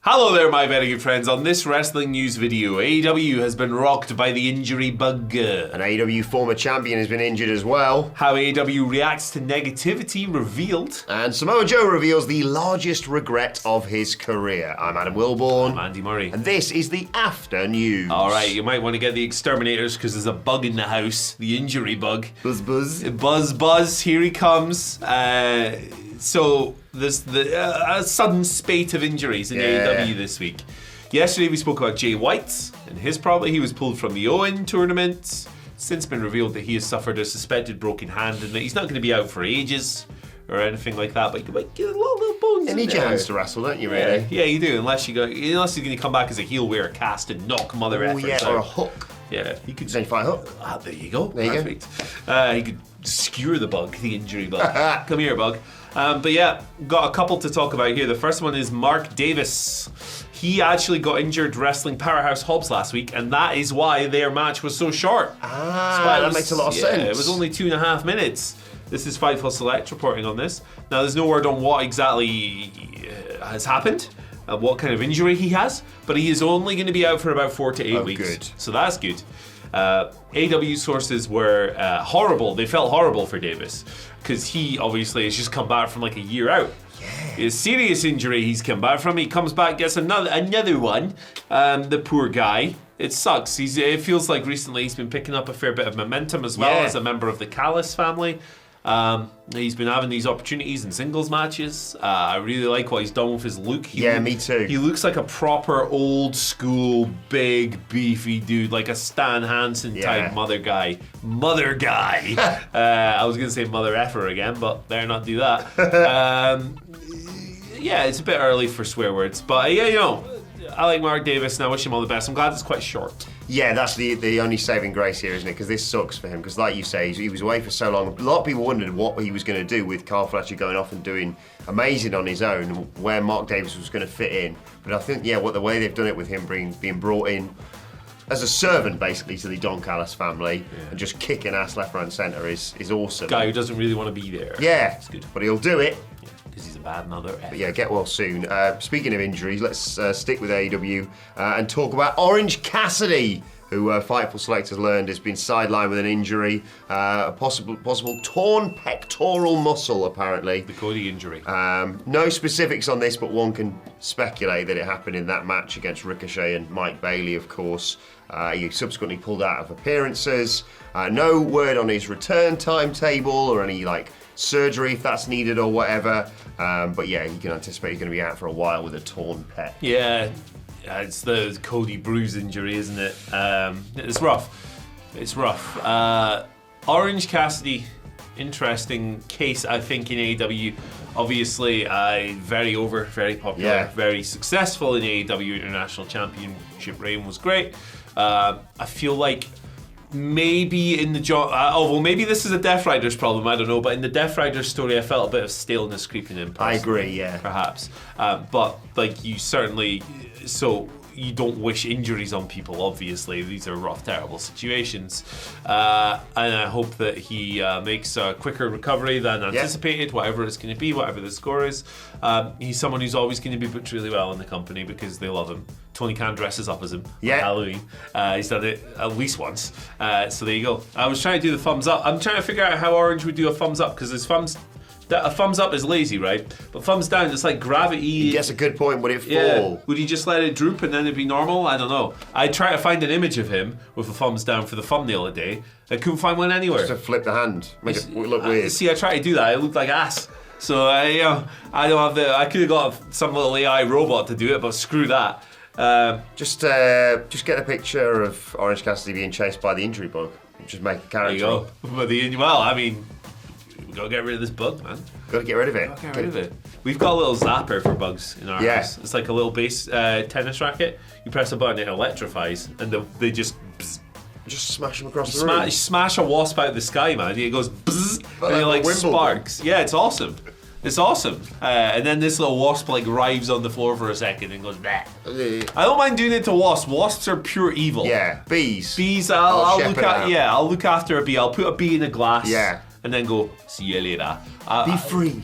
Hello there, my very good friends. On this wrestling news video, AEW has been rocked by the injury bug. An AEW former champion has been injured as well. How AEW reacts to negativity revealed. And Samoa Joe reveals the largest regret of his career. I'm Adam Wilborn. I'm Andy Murray. And this is the After News. Alright, you might want to get the exterminators because there's a bug in the house. The injury bug. Buzz buzz. Buzz buzz, here he comes. So there's a sudden spate of injuries in AEW this week. Yesterday we spoke about Jay White and his problem. He was pulled from the Owen tournament. Since been revealed that he has suffered a suspected broken hand and that he's not going to be out for ages or anything like that. But you might get a little bones. You need your hands to wrestle, don't you? Really? Yeah, you do. Unless he's going to come back as a heel, wear a cast and knock mother effers out. Or a hook. Yeah, he could. Identify hook. There you go. There you Perfect. He could skewer the bug, the injury bug. Come here, bug. But yeah, got a couple to talk about here. The first one is Mark Davis. He actually got injured wrestling Powerhouse Hobbs last week, and that is why their match was so short. That makes a lot of sense. It was only 2.5 minutes. This is Fightful Select reporting on this. Now, there's no word on what exactly has happened, what kind of injury he has, but he is only going to be out for about 4 to 8 weeks. Good. So that's good. AW sources were horrible. They felt horrible for Davis because he obviously has just come back from like a year out. Yeah. A serious injury he's come back from. He comes back, gets another one. The poor guy. It sucks. It feels like recently he's been picking up a fair bit of momentum as well as a member of the Callis family. He's been having these opportunities in singles matches. I really like what he's done with his look. Me too. He looks like a proper old school, big, beefy dude, like a Stan Hansen type mother guy. Mother guy. I was going to say mother effer again, but better not do that. It's a bit early for swear words, but I like Mark Davis and I wish him all the best. I'm glad it's quite short. Yeah, that's the only saving grace here, isn't it? Because this sucks for him. Because like you say, he was away for so long. A lot of people wondered what he was going to do with Carl Fletcher going off and doing amazing on his own, where Mark Davis was going to fit in. But I think, the way they've done it with him being brought in as a servant, basically, to the Don Callis family and just kicking ass left, right, and centre is awesome. Guy who doesn't really want to be there. Yeah, it's good. But he'll do it. Because he's a bad mother. But get well soon. Speaking of injuries, let's stick with AEW and talk about Orange Cassidy, who Fightful Select has learned has been sidelined with an injury, a possible torn pectoral muscle, apparently. The Cody injury. No specifics on this, but one can speculate that it happened in that match against Ricochet and Mike Bailey, of course. He subsequently pulled out of appearances. No word on his return timetable or any surgery if that's needed or whatever. But you can anticipate he's going to be out for a while with a torn pec. Yeah, it's the Cody bruise injury, isn't it? It's rough. It's rough. Orange Cassidy, interesting case, I think, in AEW. Obviously, very popular, very successful in AEW International Championship reign was great. I feel like maybe in the maybe this is a Death Riders problem, I don't know, but in the Death Riders story I felt a bit of staleness creeping in. I agree, yeah. Perhaps. But you certainly, so you don't wish injuries on people, obviously. These are rough, terrible situations. And I hope that he makes a quicker recovery than anticipated, whatever it's going to be, whatever the score is. He's someone who's always going to be booked really well in the company because they love him. Tony Khan dresses up as him on Halloween. He's done it at least once. So there you go. I was trying to do the thumbs up. I'm trying to figure out how Orange would do a thumbs up because a thumbs up is lazy, right? But thumbs down, it's like gravity. That's a good point. Would it fall? Yeah. Would he just let it droop and then it'd be normal? I don't know. I tried to find an image of him with a thumbs down for the thumbnail today. I couldn't find one anywhere. Just to flip the hand, make it look weird. See, I tried to do that. It looked like ass. So I don't have I could have got some little AI robot to do it, but screw that. Just get a picture of Orange Cassidy being chased by the injury bug. Just make a character. There you go. But we gotta get rid of this bug, man. Gotta get rid of it. Get rid of it. We've got a little zapper for bugs in our house. It's like a little base tennis racket. You press a button, it electrifies, and they just bzz. Just smash them across the room. Smash a wasp out of the sky, man. It goes bzz, and it sparks. Yeah, it's awesome. It's awesome. And then this little wasp writhes on the floor for a second and goes bleh. I don't mind doing it to wasps. Wasps are pure evil. Yeah, bees. Bees, I'll look after a bee. I'll put a bee in a glass. Yeah. And then go, see you later. Be free.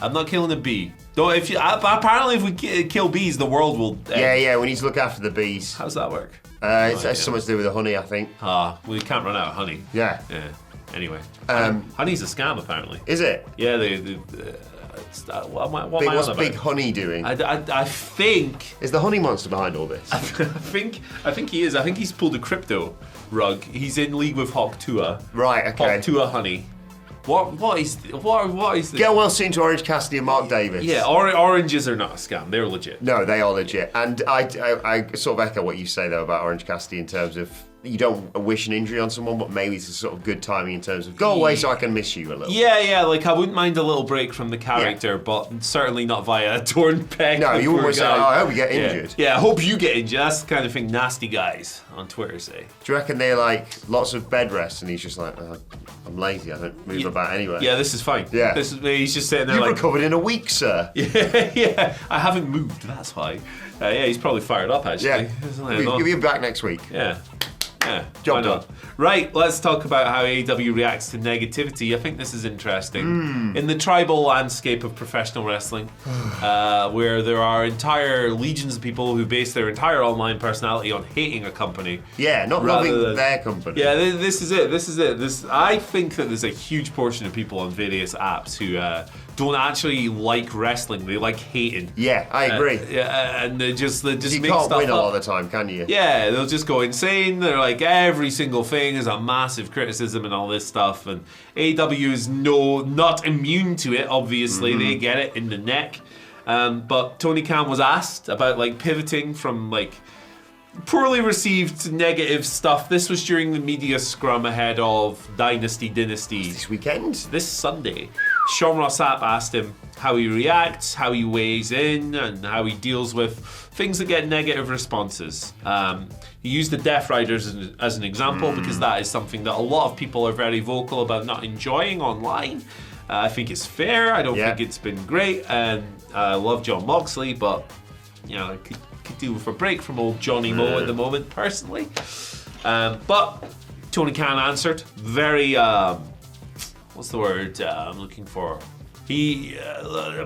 I'm not killing a bee. Though apparently if we kill bees, the world will end. Yeah, we need to look after the bees. How's that work? It's something to do with the honey, I think. We can't run out of honey. Yeah. Anyway, honey's a scam apparently. Is it? Yeah, What's Big Honey doing? I think Is the honey monster behind all this? I think he is. I think he's pulled a crypto rug. He's in league with Hawk Tua. Right. Okay. Hawk Tua Honey. What is this? Get well soon to Orange Cassidy and Mark Davis. Yeah, oranges are not a scam. They're legit. No, they are legit. And I sort of echo what you say though about Orange Cassidy in terms of you don't wish an injury on someone, but maybe it's a sort of good timing in terms of go away so I can miss you a little. Yeah, like I wouldn't mind a little break from the character, but certainly not via a torn peg. No, you wouldn't say, I hope you get injured. Yeah, I hope you get injured. That's the kind of thing nasty guys on Twitter say. Do you reckon they're like lots of bed rest and he's just like, I'm lazy, I don't move about anyway. Yeah, this is fine. Yeah. He's just sitting there You've like... recovered in a week, sir. Yeah, I haven't moved, that's why. He's probably fired up actually. Yeah, you'll be back next week. Yeah, job done. Right, let's talk about how AEW reacts to negativity. I think this is interesting. In the tribal landscape of professional wrestling, where there are entire legions of people who base their entire online personality on hating a company. Yeah, not loving their company. Yeah, this is it. I think that there's a huge portion of people on various apps who don't actually like wrestling. They like hating. Yeah, I agree. And they just you make stuff can't win up. a lot of the time, can you? Yeah, they'll just go insane. They're like, every single thing is a massive criticism and all this stuff. And AEW is not immune to it, obviously. They get it in the neck. But Tony Khan was asked about like pivoting from like poorly received negative stuff. This was during the media scrum ahead of Dynasty. This weekend? This Sunday. Sean Ross Sapp asked him how he reacts, how he weighs in, and how he deals with things that get negative responses. He used the Death Riders as an example because that is something that a lot of people are very vocal about not enjoying online. I think it's fair. I don't think it's been great, and I love John Moxley, but I could do with a break from old Johnny Mo at the moment, personally. But Tony Khan answered very, what's the word I'm looking for? He,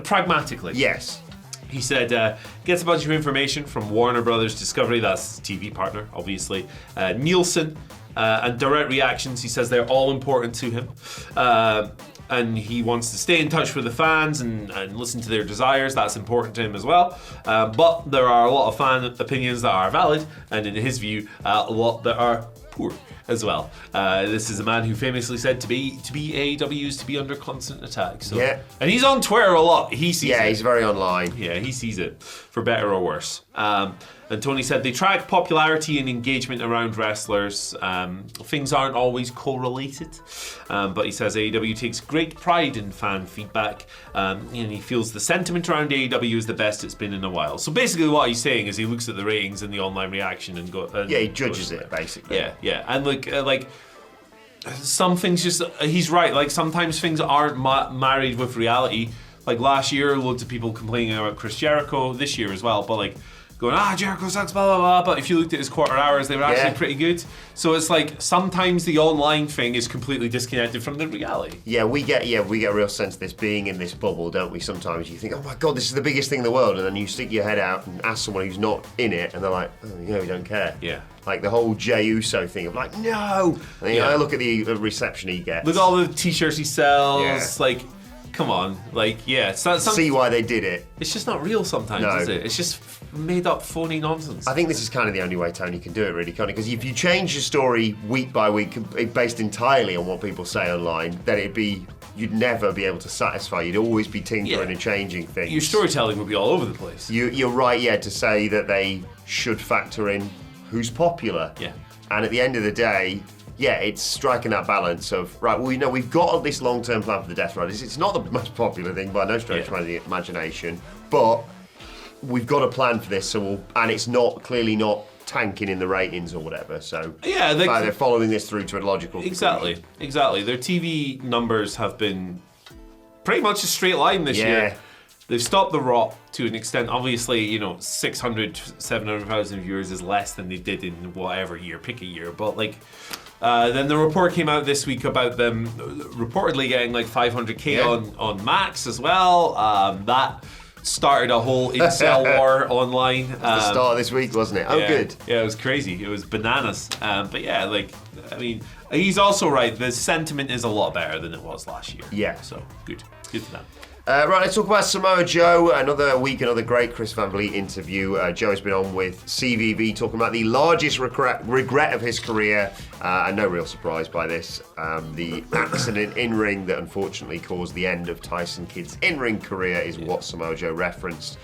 pragmatically. Yes. He said, gets a bunch of information from Warner Brothers Discovery, that's his TV partner, obviously, Nielsen, and direct reactions. He says they're all important to him. And he wants to stay in touch with the fans and listen to their desires. That's important to him as well. But there are a lot of fan opinions that are valid, and in his view, a lot that are poor as well. This is a man who famously said to be AEW is to be under constant attack. So, and he's on Twitter a lot. He sees it. Yeah, he's very online. Yeah, he sees it, for better or worse. And Tony said they track popularity and engagement around wrestlers. Things aren't always correlated, but he says AEW takes great pride in fan feedback, and he feels the sentiment around AEW is the best it's been in a while. So basically what he's saying is he looks at the ratings and the online reaction and he judges it, basically. Yeah, and like some things just, he's right, like sometimes things aren't married with reality. Like last year, loads of people complaining about Chris Jericho, this year as well, but like going, Jericho sucks, blah, blah, blah. But if you looked at his quarter hours, they were actually pretty good. So it's like sometimes the online thing is completely disconnected from the reality. Yeah, we get a real sense of this being in this bubble, don't we? Sometimes you think, oh my God, this is the biggest thing in the world. And then you stick your head out and ask someone who's not in it, and they're like, oh, we don't care. Yeah. Like the whole Jey Uso thing of like, no. And I look at the reception he gets. Look at all the t-shirts he sells. Like, come on. Like, it's not see why they did it. It's just not real sometimes, is it? It's just made up phony nonsense. I think this is kind of the only way Tony can do it, really, because if you change your story week by week based entirely on what people say online, then you'd never be able to satisfy. You'd always be tinkering and changing things. Your storytelling would be all over the place. You're right, to say that they should factor in who's popular. Yeah. And at the end of the day, it's striking that balance of, right, well, we've got this long-term plan for the Death Riders. It's not the most popular thing by no stretch of the imagination, but we've got a plan for this, and it's clearly not tanking in the ratings or whatever. So they're following this through to a logical conclusion. Exactly. Their TV numbers have been pretty much a straight line this year. They've stopped The Rock to an extent. Obviously, 600, 700,000 viewers is less than they did in whatever year, pick a year. But then the report came out this week about them reportedly getting like 500K on Max as well. That started a whole incel war online. The start of this week, wasn't it? Oh, yeah, good. Yeah, it was crazy. It was bananas. But yeah, like, I mean, he's also right. The sentiment is a lot better than it was last year. Yeah. So good. Good for them. Right, let's talk about Samoa Joe. Another week, another great Chris Van Vliet interview. Joe's been on with CVV talking about the largest regret of his career, and no real surprise by this. The accident in-ring that unfortunately caused the end of Tyson Kidd's in-ring career is what Samoa Joe referenced.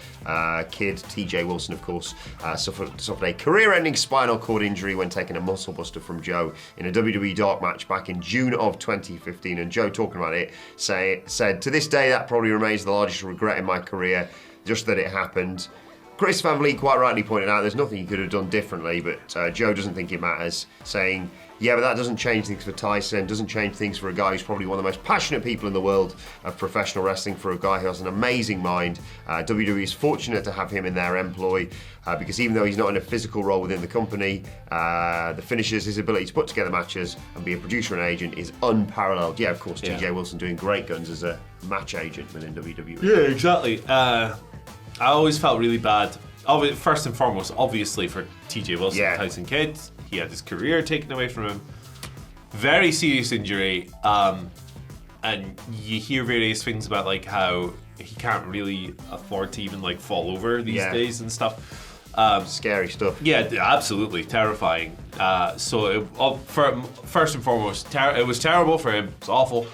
Kidd, TJ Wilson, of course, suffered a career-ending spinal cord injury when taking a muscle buster from Joe in a WWE Dark match back in June of 2015. And Joe, talking about it, said, "To this day, that probably remains the largest regret in my career, just that it happened." Chris Van Vliet quite rightly pointed out there's nothing he could have done differently, but Joe doesn't think it matters, saying, yeah, but that doesn't change things for Tyson, doesn't change things for a guy who's probably one of the most passionate people in the world of professional wrestling, for a guy who has an amazing mind. WWE is fortunate to have him in their employ because even though he's not in a physical role within the company, the finishes, his ability to put together matches and be a producer and agent is unparalleled. Yeah, of course, TJ Wilson doing great guns as a match agent within WWE. Yeah, exactly. I always felt really bad. First and foremost, obviously, for TJ Wilson, Tyson Kidd. He had his career taken away from him. Very serious injury. And you hear various things about like how he can't really afford to even like fall over these days and stuff. Scary stuff. Yeah, absolutely terrifying. First and foremost, it was terrible for him. It's awful.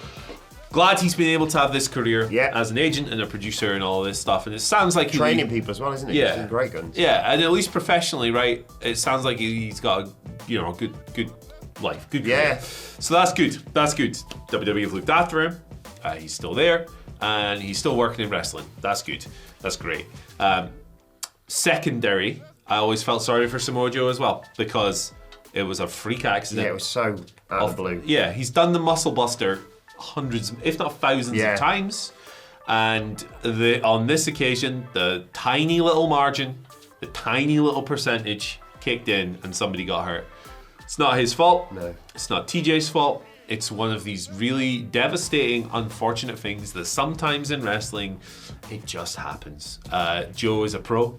Glad he's been able to have this career as an agent and a producer and all this stuff. And it sounds like he's training people as well, isn't he? Yeah, he's doing great guns. Yeah, and at least professionally, right? It sounds like he's got a good life, good career. So that's good. That's good. WWE have looked after him. He's still there, and he's still working in wrestling. That's good. That's great. Secondary, I always felt sorry for Samoa Joe as well because it was a freak accident. Yeah, it was so out of the blue. Yeah, he's done the muscle buster hundreds, if not thousands of times. And on this occasion, the tiny little margin, the tiny little percentage kicked in and somebody got hurt. It's not his fault. No. It's not TJ's fault. It's one of these really devastating, unfortunate things that sometimes in wrestling, it just happens. Joe is a pro.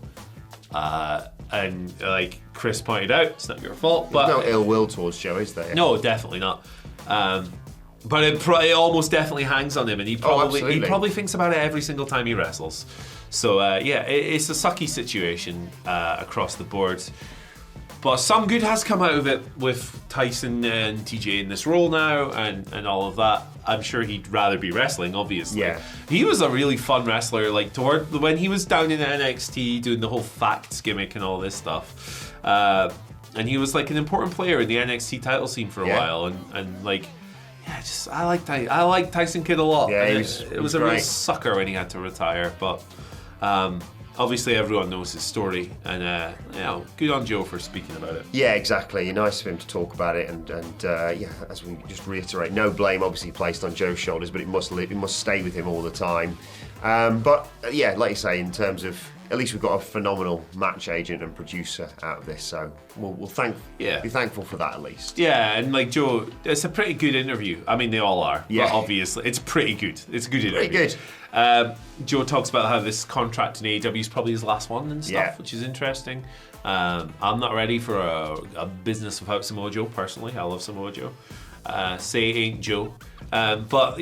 And like Chris pointed out, it's not your fault. But there's no ill will towards Joe, is there? No, definitely not. But it almost definitely hangs on him, and he probably thinks about it every single time he wrestles. So it's a sucky situation across the board. But some good has come out of it with Tyson and TJ in this role now, and all of that. I'm sure he'd rather be wrestling, obviously. Yeah. He was a really fun wrestler. Like when he was down in NXT doing the whole facts gimmick and all this stuff, and he was like an important player in the NXT title scene for a while, and like. Yeah, I like Tyson Kidd a lot. Yeah, it was a real sucker when he had to retire, but obviously everyone knows his story, and good on Joe for speaking about it. Yeah, exactly. Nice of him to talk about it, and as we just reiterate, no blame obviously placed on Joe's shoulders, but it must stay with him all the time. But like you say, in terms of at least we've got a phenomenal match agent and producer out of this, so we'll be thankful for that at least. Yeah, and like Joe, it's a pretty good interview. I mean, they all are. Yeah. But obviously, it's pretty good. It's a good interview. Pretty good. Joe talks about how this contract in AEW is probably his last one and stuff, which is interesting. I'm not ready for a business without Samoa Joe, personally. I love Samoa Joe. Say ain't Joe. But,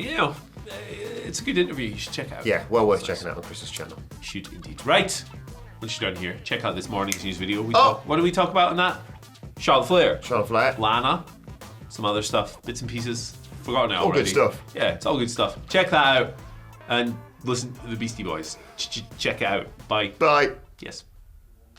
it's a good interview. You should check out. Yeah, well worth checking out on Chris's channel. You should indeed. Right. Once you're done here, check out this morning's news video. What do we talk about in that? Charlotte Flair. Lana. Some other stuff. Bits and pieces. Forgotten it already. All good stuff. Yeah, it's all good stuff. Check that out. And listen to the Beastie Boys. Check it out. Bye. Bye. Yes.